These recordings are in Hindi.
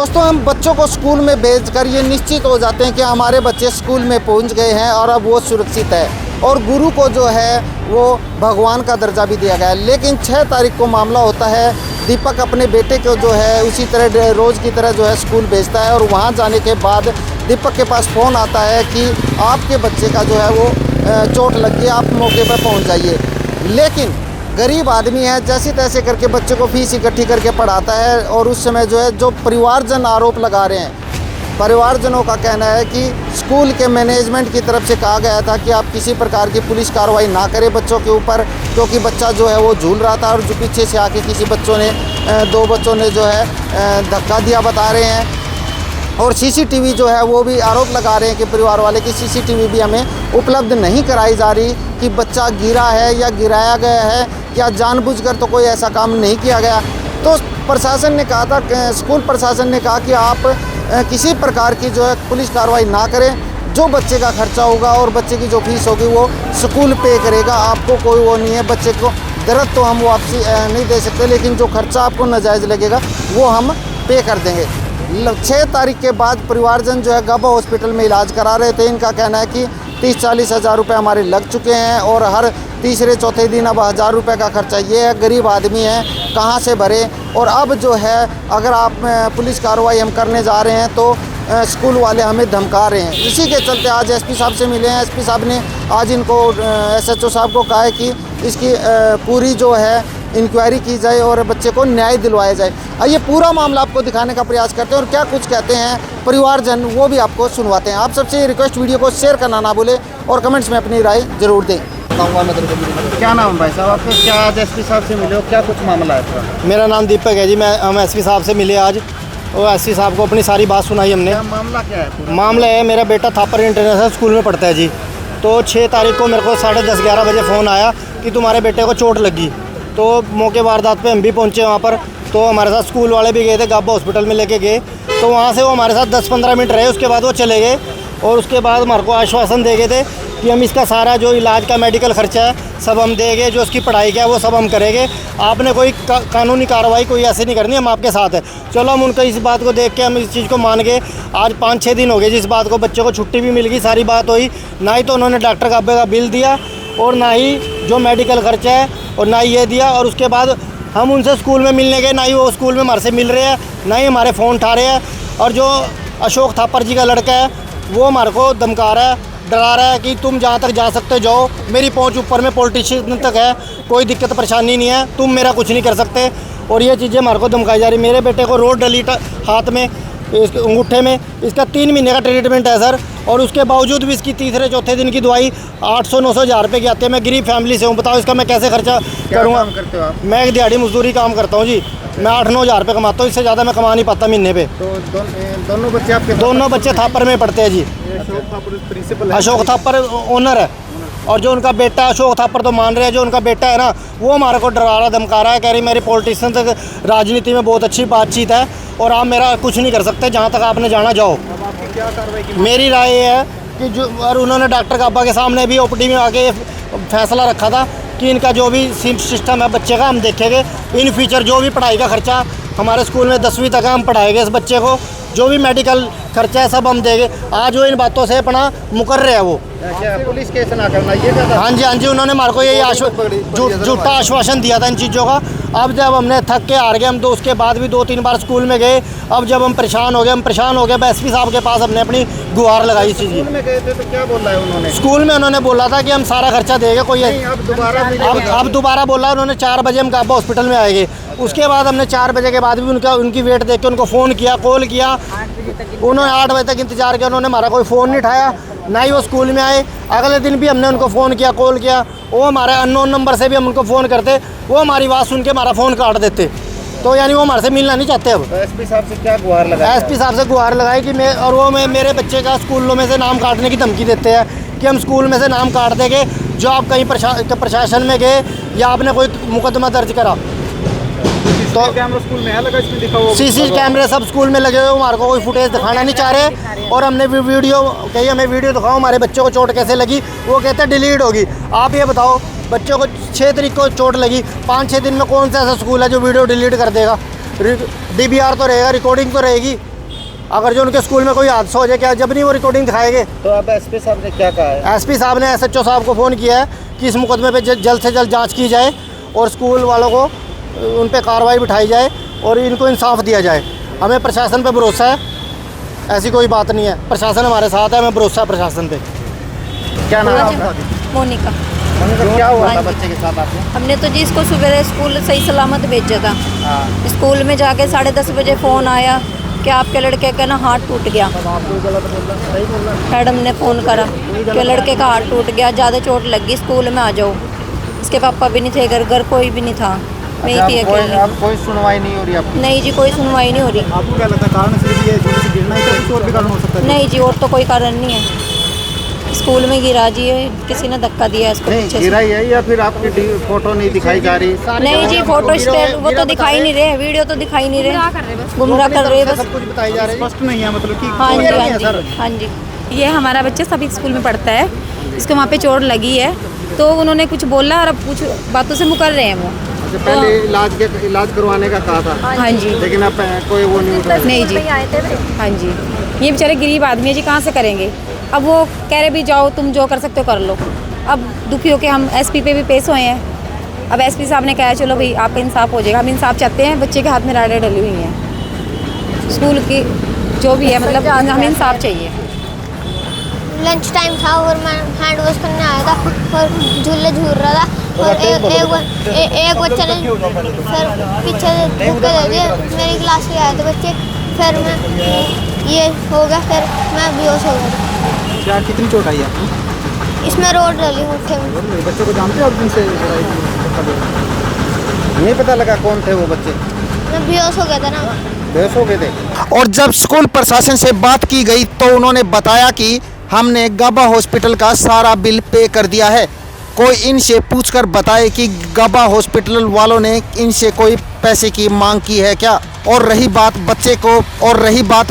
दोस्तों, हम बच्चों को स्कूल में भेजकर ये निश्चित हो जाते हैं कि हमारे बच्चे स्कूल में पहुंच गए हैं और अब वो सुरक्षित है, और गुरु को जो है वो भगवान का दर्जा भी दिया गया है। लेकिन 6 तारीख को मामला होता है। दीपक अपने बेटे को जो है उसी तरह रोज़ की तरह जो है स्कूल भेजता है, और वहाँ जाने के बाद दीपक के पास फ़ोन आता है कि आपके बच्चे का जो है वो चोट लग गई, आप मौके पर पहुँच जाइए। लेकिन गरीब आदमी है, जैसे तैसे करके बच्चे को फीस इकट्ठी करके पढ़ाता है। और उस समय जो है जो परिवारजन आरोप लगा रहे हैं, परिवारजनों का कहना है कि स्कूल के मैनेजमेंट की तरफ से कहा गया था कि आप किसी प्रकार की पुलिस कार्रवाई ना करें बच्चों के ऊपर, क्योंकि बच्चा जो है वो झूल रहा था और जो पीछे से आके किसी बच्चों ने 2 बच्चों ने जो है धक्का दिया, बता रहे हैं। और सीसीटीवी जो है वो भी आरोप लगा रहे हैं कि परिवार वाले की सीसीटीवी भी हमें उपलब्ध नहीं कराई जा रही कि बच्चा गिरा है या गिराया गया है या जानबूझकर तो कोई ऐसा काम नहीं किया गया। तो प्रशासन ने कहा था, स्कूल प्रशासन ने कहा कि आप किसी प्रकार की जो है पुलिस कार्रवाई ना करें। जो बच्चे का खर्चा होगा और बच्चे की जो फीस होगी वो स्कूल पे करेगा, आपको कोई वो नहीं है। बच्चे को दर्द तो हम वापसी नहीं दे सकते, लेकिन जो खर्चा आपको नाजायज़ लगेगा वो हम पे कर देंगे। 6 तारीख के बाद परिवारजन जो है गाबा हॉस्पिटल में इलाज करा रहे थे। इनका कहना है कि 30-40 हज़ार रुपये हमारे लग चुके हैं, और हर तीसरे चौथे दिन अब 1000 रुपये का खर्चा ये है। गरीब आदमी है, कहाँ से भरे। और अब जो है अगर आप पुलिस कार्रवाई हम करने जा रहे हैं तो स्कूल वाले हमें धमका रहे हैं। इसी के चलते आज एसपी साहब से मिले हैं। एसपी साहब ने आज इनको एसएचओ साहब को कहा है कि इसकी पूरी जो है इंक्वायरी की जाए और बच्चे को न्याय दिलवाया जाए। आइए पूरा मामला आपको दिखाने का प्रयास करते हैं और क्या कुछ कहते हैं परिवारजन वो भी आपको सुनवाते हैं। आप सबसे रिक्वेस्ट, वीडियो को शेयर करना ना भूलें और कमेंट्स में अपनी राय जरूर दें। क्या नाम है भाई साहब आपका? क्या आज एसपी साहब से मिले हो, क्या कुछ मामला है? मेरा नाम दीपक है जी। हम एसपी साहब से मिले आज, और एसपी साहब को अपनी सारी बात सुनाई हमने। मामला क्या है? मामला है, मेरा बेटा थापर इंटरनेशनल स्कूल में पढ़ता है जी। तो 6 तारीख को मेरे को 10:30-11 बजे फ़ोन आया कि तुम्हारे बेटे को चोट लगी। तो मौके वारदात पे हम भी पहुंचे वहाँ पर। तो हमारे साथ स्कूल वाले भी गए थे, गाबा हॉस्पिटल में लेके गए। तो वहाँ से वो हमारे साथ 10-15 मिनट रहे, उसके बाद वो चले गए। और उसके बाद हमारे को आश्वासन दे गए थे कि हम इसका सारा जो इलाज का मेडिकल खर्चा है सब हम देंगे, जो उसकी पढ़ाई का है वो सब हम करेंगे। आपने कोई कानूनी कार्रवाई कोई ऐसे नहीं करनी, हम आपके साथ है। चलो, हम उनका इस बात को देख के हम इस चीज़ को मान गए। आज 5-6 दिन हो गए जिस बात को, बच्चे को छुट्टी भी मिल गई, सारी बात हुई। ना ही तो उन्होंने डॉक्टर काबे का बिल दिया, और ना ही जो मेडिकल खर्चा है, और ना ही ये दिया। और उसके बाद हम उनसे स्कूल में मिलने गए, ना ही वो स्कूल में हमारे से मिल रहे हैं, ना ही हमारे फ़ोन उठा रहे हैं। और जो अशोक थापर जी का लड़का है वो हमारे को धमका रहा है, डरा रहा है कि तुम जहाँ तक जा सकते जाओ, मेरी पहुँच ऊपर में पॉलिटिशियन तक है, कोई दिक्कत परेशानी नहीं है, तुम मेरा कुछ नहीं कर सकते। और ये चीज़ें हमारे को धमकाई जा रही। मेरे बेटे को रोड डली हाथ में, इसके अंगूठे में, इसका 3 महीने का ट्रीटमेंट है सर। और उसके बावजूद भी इसकी तीसरे चौथे दिन की दवाई 800-900 हज़ार रुपये की आती है। मैं गरीब फैमिली से हूँ, बताओ इसका मैं कैसे खर्चा करूँगा? करते हो आप? मैं एक दिहाड़ी मजदूरी काम करता हूँ जी। मैं 8-9 हज़ार रुपये कमाता हूँ, इससे ज़्यादा मैं कमा नहीं पाता महीने पे। तो दोनों बच्चे आपके? दोनों बच्चे थापर में पढ़ते हैं जी। अशोक थापर ओनर है, और जो उनका बेटा अशोक थापर तो मान रहे हैं, जो उनका बेटा है ना वो हमारे को डरा रहा, धमका रहा है, कह रही मेरी पॉलिटिशियन तक राजनीति में बहुत अच्छी बातचीत है और आप मेरा कुछ नहीं कर सकते, जहाँ तक आपने जाना जाओ। अब आपकी क्या कार्रवाई की? मेरी राय ये है कि जो, और उन्होंने डॉक्टर काबा के सामने भी ओपीडी में आके फैसला रखा था कि इनका जो भी सिस्टम है बच्चे का हम देखेंगे। इन फ्यूचर जो भी पढ़ाई का खर्चा हमारे स्कूल में 10वीं तक हम पढ़ाएंगे इस बच्चे को, जो भी मेडिकल खर्चा है सब हम देंगे। आज वो इन बातों से अपना मुकर रहे हैं। वो क्या पुलिस केस ना करना ये कहता? हाँ जी, उन्होंने हमारे को यही झूठा आश्वासन दिया था इन चीज़ों का। अब जब हमने थक के हार गए, हम तो उसके बाद भी 2-3 बार स्कूल में गए। अब जब हम परेशान हो गए, एसपी साहब के पास हमने अपनी गुहार लगाई इस चीज़ की। स्कूल में गए थे तो क्या बोला है उन्होंने? स्कूल में उन्होंने बोला था कि हम सारा खर्चा देंगे। कोई अब दोबारा बोला उन्होंने 4 बजे हम गाबा हॉस्पिटल में आएंगे। उसके बाद हमने 4 बजे के बाद भी उनकी वेट देख के उनको फ़ोन किया, कॉल किया। उन्होंने 8 बजे तक इंतजार किया, उन्होंने हमारा कोई फ़ोन नहीं उठाया, ना ही वो स्कूल में आए। अगले दिन भी हमने उनको फ़ोन किया, कॉल किया, वो हमारे अननोन नंबर से भी हम उनको फ़ोन करते, वो हमारी बात सुन के हमारा फ़ोन काट देते। तो यानी वो हमारे से मिलना नहीं चाहते। अब एसपी साहब से क्या गुहार लगाई? एसपी साहब से गुहार लगाई कि मेरे बच्चे का स्कूलों में से नाम काटने की धमकी देते हैं कि हम स्कूल में से नाम काट देंगे जो आप कहीं प्रशासन में गए या आपने कोई मुकदमा दर्ज करा। तो कैमरा स्कूल में है लगा, इसमें दिखा हुआ सीसी कैमरे सब स्कूल में लगे हुए, हमारे को कोई फुटेज दिखाना नहीं चाह रहे। और हमने वीडियो कही, हमें वीडियो दिखाओ हमारे बच्चों को चोट कैसे लगी, वो कहते हैं डिलीट होगी। आप ये बताओ, बच्चों को 6 तारीख को चोट लगी, 5-6 दिन में कौन सा ऐसा स्कूल है जो वीडियो डिलीट कर देगा? DVR तो रहेगा, रिकॉर्डिंग तो रहेगी। अगर जो उनके स्कूल में कोई हादसा हो जाए, क्या जब नहीं वो रिकॉर्डिंग दिखाएंगे? तो अब एसपी साहब ने क्या कहा है? एसपी साहब ने एसएचओ साहब को फ़ोन किया है कि इस मुकदमे पे जल्द से जल्द जांच की जाए और स्कूल वालों को उन पे कार्रवाई बिठाई जाए और इनको इंसाफ दिया जाए। हमें प्रशासन पे भरोसा है, ऐसी कोई बात नहीं है, प्रशासन हमारे साथ है, हमें भरोसा है प्रशासन पे। क्या नाम है आपका? मोनिका। क्या हुआ था हाँ जी। बच्चे के साथ आपने? हमने तो जी इसको सुबह स्कूल सही सलामत भेजा था। हाँ। स्कूल में जाके 10:30 बजे फ़ोन आया कि आपके लड़के का ना हाथ टूट गया। मैडम ने फ़ोन करा कि लड़के का हाथ टूट गया, ज़्यादा चोट लगी, स्कूल में आ जाओ। इसके पापा भी नहीं थे, घर कोई भी नहीं था, मैं ही थी अकेले। अब कोई सुनवाई नहीं हो रही आपकी? नहीं जी, कोई सुनवाई नहीं हो रही। आपको क्या लगता है कारण सिर्फ ये झूले से गिरना ही, कुछ और भी कारण हो सकता है? नहीं जी, और तो कोई कारण नहीं है। स्कूल में गिरा जी, किसी ने धक्का दिया इसको नहीं पीछे से। गिरा ही है या फिर आपकी फोटो नहीं दिखाई जा रही? नहीं जी, फोटो स्टेट वो तो दिखाई नहीं रहे, वीडियो तो दिखाई नहीं रहे, गुमराह कर रहे बस। सब कुछ बताई जा रही है, स्पष्ट नहीं है मतलब कि हाँ जी, कोई नहीं है हाँ जी, सर। हाँ जी। ये हमारा बच्चा सभी स्कूल में पढ़ता है, इसको वहाँ पे चोट लगी है, तो उन्होंने कुछ बोला और अब कुछ बातों से मुकर रहे हैं वो। अच्छा, पहले इलाज करवाने का कहा था, हाँ जी, लेकिन अब कोई वो नहीं उठा। नहीं जी, हाँ जी, ये बेचारे गरीब आदमी है जी, कहाँ से करेंगे? अब वो कह रहे भी जाओ तुम जो कर सकते हो कर लो। अब दुखी होके हम एसपी पे भी पेश हुए हैं। अब एसपी साहब ने कहा चलो भाई आपका इंसाफ हो जाएगा। हम इंसाफ चाहते हैं, बच्चे के हाथ में राडें डली हुई हैं, स्कूल की जो भी है, मतलब हमें इंसाफ चाहिए। लंच टाइम था और मैं हैंड वॉश करने आया था और झूले झूल रहा था और एक बच्चे ने सर पीछे से धक्के दे दिए। मेरी क्लास के आए थे बच्चे, फिर मैं ये हो गया, फिर मैं बेहोश हो गया। क्या कितनी चोट आई आपको? इसमें रोड डली मुट्ठे में। बच्चों को जानते हो आप जिनसे नहीं पता लगा कौन थे वो बच्चे? मैं बेहोश हो गया था ना। बेहोश हो गए थे। और जब स्कूल प्रशासन से बात की गई तो उन्होंने बताया कि हमने गाबा हॉस्पिटल का सारा बिल पे कर दिया है। कोई इनसे पूछकर बताए कि गाबा हॉस्पिटल वालों ने इनसे कोई पैसे की मांग की है क्या? और रही बात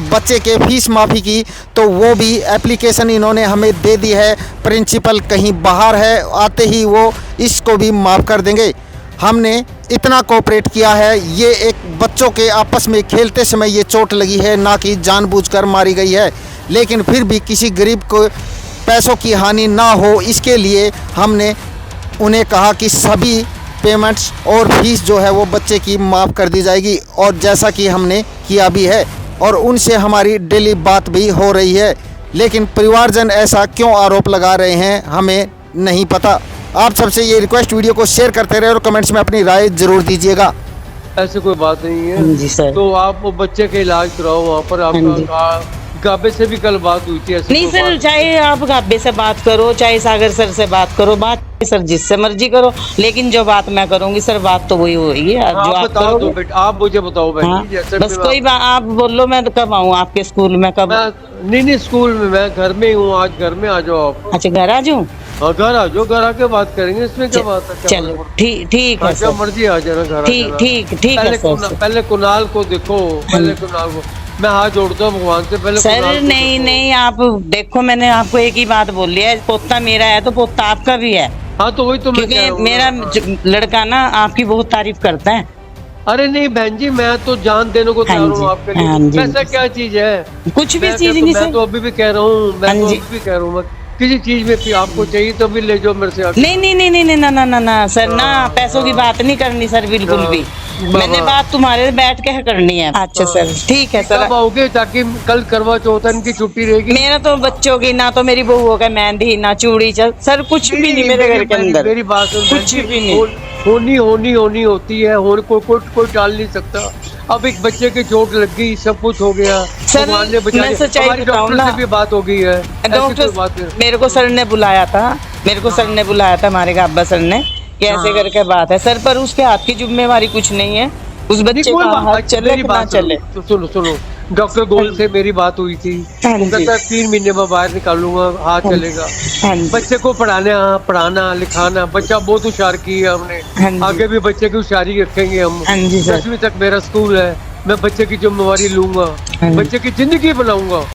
बच्चे के फीस माफ़ी की, तो वो भी एप्लीकेशन इन्होंने हमें दे दी है। प्रिंसिपल कहीं बाहर है, आते ही वो इसको भी माफ़ कर देंगे। हमने इतना कोऑपरेट किया है, ये एक बच्चों के आपस में खेलते समय ये चोट लगी है, ना कि जानबूझकर मारी गई है। लेकिन फिर भी किसी गरीब को पैसों की हानि ना हो, इसके लिए हमने उन्हें कहा कि सभी पेमेंट्स और फीस जो है वो बच्चे की माफ़ कर दी जाएगी, और जैसा कि हमने किया भी है और उनसे हमारी डेली बात भी हो रही है। लेकिन परिवारजन ऐसा क्यों आरोप लगा रहे हैं हमें नहीं पता। आप सबसे ये रिक्वेस्ट, वीडियो को शेयर करते रहे और कमेंट्स में अपनी राय ज़रूर दीजिएगा। ऐसे कोई बात नहीं है जी सर। तो आप वो बच्चे का इलाज कराओ वहाँ पर। आपका गाबे से भी कल बात हुई थी ऐसे? नहीं सर, चाहे आप गाबे से बात करो, चाहे सागर सर से बात करो, बात सर जिससे मर्जी करो, लेकिन जो बात मैं करूंगी सर, बात तो वही होगी जो आप बताओ। तो करोगे। बेटा आप मुझे बताओ बहन हाँ, जी, जैसे बस कोई बात आप बोलो, मैं कब आऊँ आपके स्कूल में? कब? नहीं स्कूल में, मैं घर में ही हूँ, आज घर में आ जाओ आप। अच्छा घर आ जाऊँ? हाँ घर आ जाओ, घर आके बात करेंगे, इसमें क्या बात है? चलो ठीक है जब सर, मर्जी आ जाना घर। ठीक है सर। पहले कुणाल को देखो, पहले कुणाल को मैं हाथ जोड़ता हूँ भगवान से, पहले सर कुणाल को नहीं देखो। नहीं, आप देखो, मैंने आपको एक ही बात बोली है, पोता मेरा है तो पोता आपका भी है। हाँ तो वही तो मैं कह रहा क्योंकि हूँ मेरा ना। लड़का ना आपकी बहुत तारीफ करता है। अरे नहीं बहन जी, मैं तो जान देने को तैयार हूँ आपके हाँ लिए। जी। पैसा क्या चीज है? कुछ भी मैं चीज तो- नहीं मैं सर। तो अभी भी कह रहा हूँ, मैं हाँ तो जी। अभी भी कह रहा हूँ, मैं किसी चीज में भी आपको चाहिए तो भी ले जाओ मेरे से आके। नहीं ना सर, ना पैसों की बात नहीं करनी सर, बिल्कुल भी। मैंने बात तुम्हारे बैठ के करनी है। अच्छा सर, ठीक है सर। कब आओगे ताकि कल करवा चौथ इनकी छुट्टी रहेगी? मेरा तो बच्चों की, ना तो मेरी बहुओं का मेहंदी, ना चूड़ी, सर कुछ भी नहीं मेरे घर के अंदर। मेरी बात सुन, कुछ भी नहीं। होनी होती है, कोई टाल नहीं सकता। अब एक बच्चे की चोट लग गई, सब कुछ हो गया सर, भगवान ने बचाया। मैं सच्चाई हमारी बताऊं डॉक्टर ना, से भी बात हो गई है, ऐसी कोई बात डॉक्टर नहीं। मेरे को सर ने बुलाया था, हमारे गाबा सर ने, कैसे करके बात है सर, पर उसके हाथ की जिम्मेवारी कुछ नहीं है। उस बच्चे कोई का बात- हाथ चले मेरी कि ना बात चले। सुनो, डॉक्टर गोल से मेरी बात हुई थी, हाँ जी। कहता 3 महीने में बाहर निकालूंगा, हाथ चलेगा। हाँ जी। बच्चे को पढ़ाना लिखाना, बच्चा बहुत होशियार की है हमने, हाँ जी। आगे भी बच्चे की होशियारी रखेंगे हम। हाँ जी सर। 10वीं तक मेरा स्कूल है, मैं बच्चे की जिम्मेवारी लूंगा, हाँ जी। बच्चे की जिंदगी बनाऊंगा।